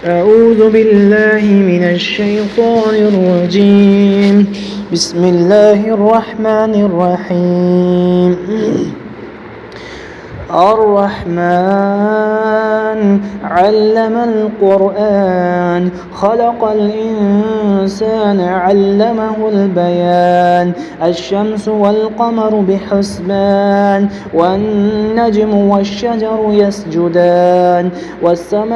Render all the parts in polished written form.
أعوذ بالله من الشيطان الرجيم. بسم الله الرحمن الرحيم. الرحمن علم القرآن خلق الإنسان علمه البيان الشمس والقمر بحسبان والنجم والشجر يسجدان والسماء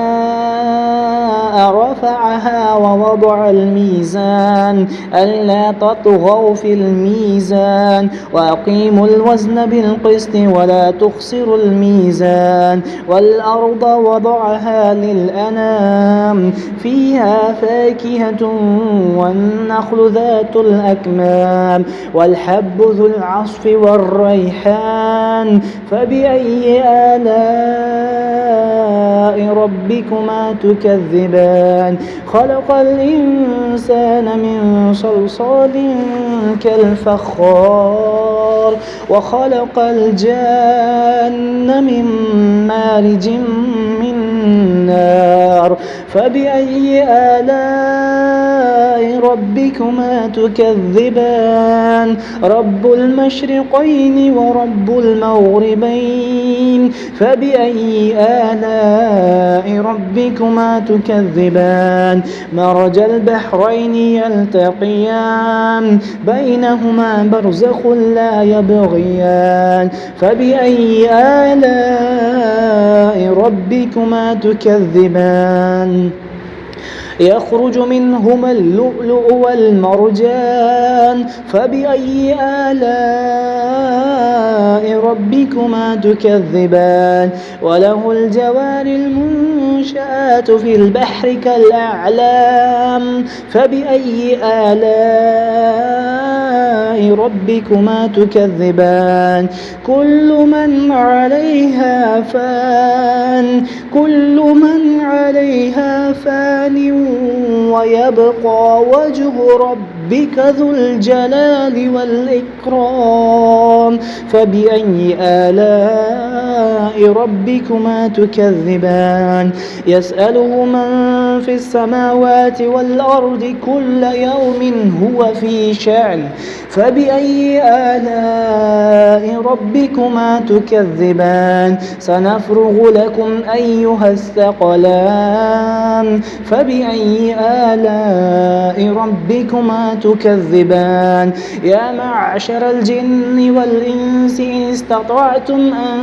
رفعها ووضع الميزان ألا تطغوا في الميزان وأقيموا الوزن بالقسط ولا تخسروا الميزان والأرض وضعها للأنام فيها فاكهة والنخل ذات الأكمام والحب ذو العصف والريحان فبأي آلاء ربكما تكذبان خلق الإنسان من صلصال كالفخار وخلق الجان من مارج من نار فبأي آلاء ربكما تكذبان رب المشرقين ورب المغربين فبأي آلاء ربكما تكذبان مرج البحرين يلتقيان بينهما برزخ لا يبغيان فبأي آلاء ربكما تكذبان يخرج منهما اللؤلؤ والمرجان فبأي آلاء ربكما تكذبان وله الجوار المنشآت في البحر كالأعلام فبأي آلاء ربكما تكذبان كل من عليها فان ويبقى وجه ربك ذو الجلال والإكرام فبأي آلاء ربكما تكذبان يسأله من في السماوات والأرض كل يوم هو في شأن فبأي آلاء ربكما تكذبان سنفرغ لكم أيها الثقلان فبأي آلاء ربكما تكذبان يا معشر الجن والإنس إن استطعتم أن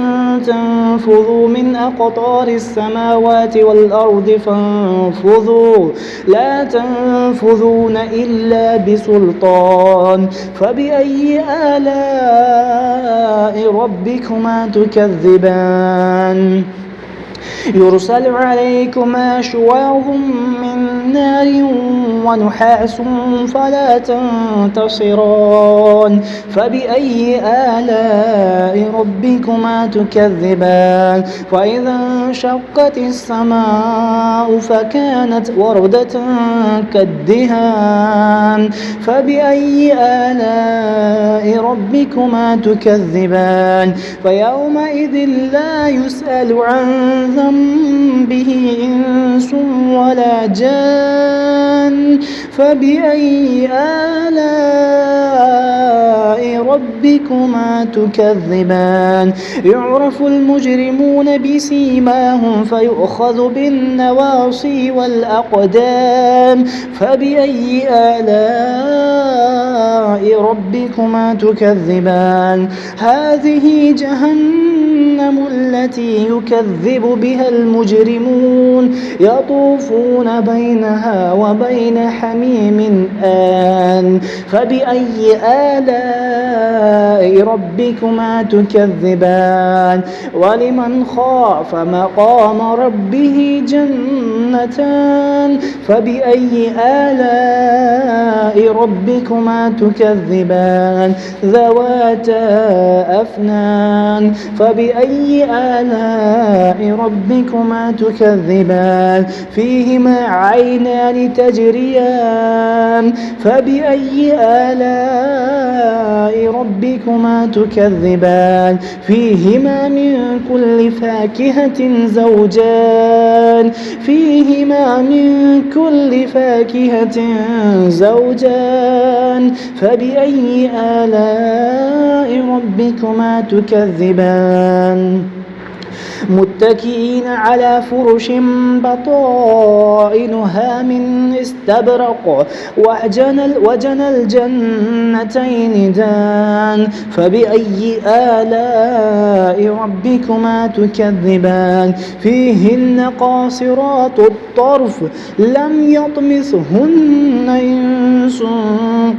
تنفذوا من أقطار السماوات والأرض فانفذوا لا تنفذون إلا بسلطان فبأي آلاء ربكما تكذبان يرسل عليكما شواظ من نار ونحاس فلا تنتصران فبأي آلاء ربكما تكذبان فإذا انشقت السماء فكانت وردة كالدهان فبأي آلاء ربكما تكذبان فيومئذ لا يسأل عن ذنبه إنس ولا جان فبأي آلاء ربكما تكذبان يعرف المجرمون بسيماهم فيؤخذ بالنواصي والأقدام فبأي آلاء ربكما تكذبان هذه جهنم التي يكذب بها المجرمون يطوفون بينها وبين حميم آن فبأي آلاء ربكما تكذبان ولمن خاف مقام ربه جنتان فبأي آلاء ربكما تكذبان ذواتا أفنان فبأي فبأي آلاء ربكما تكذبان فيهما عينان تجريان فبأي آلاء ربكما تكذبان فيهما من كل فاكهة زوجان فبأي آلاء ربكما تكذبان متكئين على فرش بطائنها من استبرق وجنى الجنتين دان فبأي آلاء ربكما تكذبان فيهن قاصرات الطرف لم يطمثهن إنس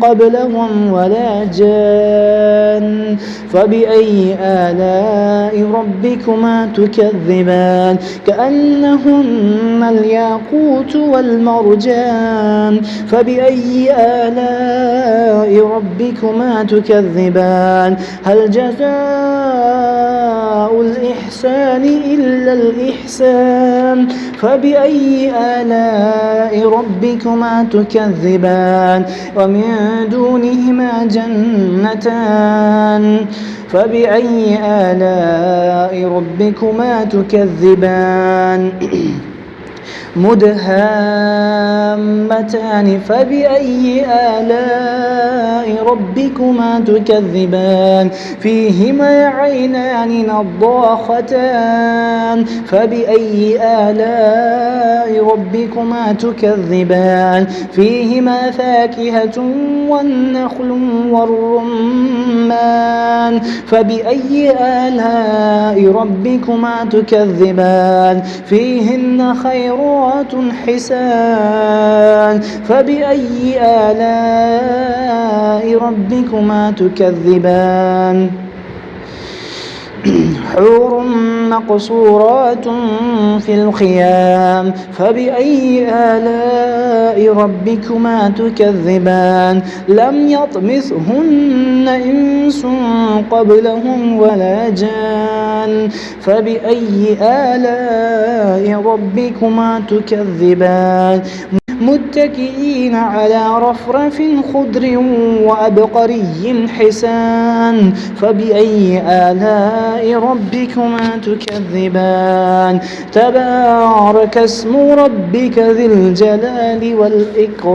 قبلهم ولا جان فبأي آلاء ربكما تكذبان كأنهن الياقوت والمرجان فبأي آلاء ربكما تكذبان هل جزاء الإحسان إلا الإحسان فبأي آلاء ربكما تكذبان ومن دونهما جنتان فبأي آلاء ربكما تكذبان مدهامتان فبأي آلاء ربكما تكذبان فيهما عينان نضاختان فبأي آلاء ربكما تكذبان فيهما فاكهة والنخل والرمان فبأي آلاء ربكما تكذبان فيهن خيرات حسان فبأي آلاء ربكما تكذبان حور مقصورات في الخيام فبأي آلاء ربكما تكذبان لم يطمثهن إنس قبلهم ولا جان فبأي آلاء ربكما تكذبان متكئين على رفرف خضر وأبقري حسان فبأي آلاء ربكما تكذبان تبارك اسم ربك ذي الجلال والإكرام.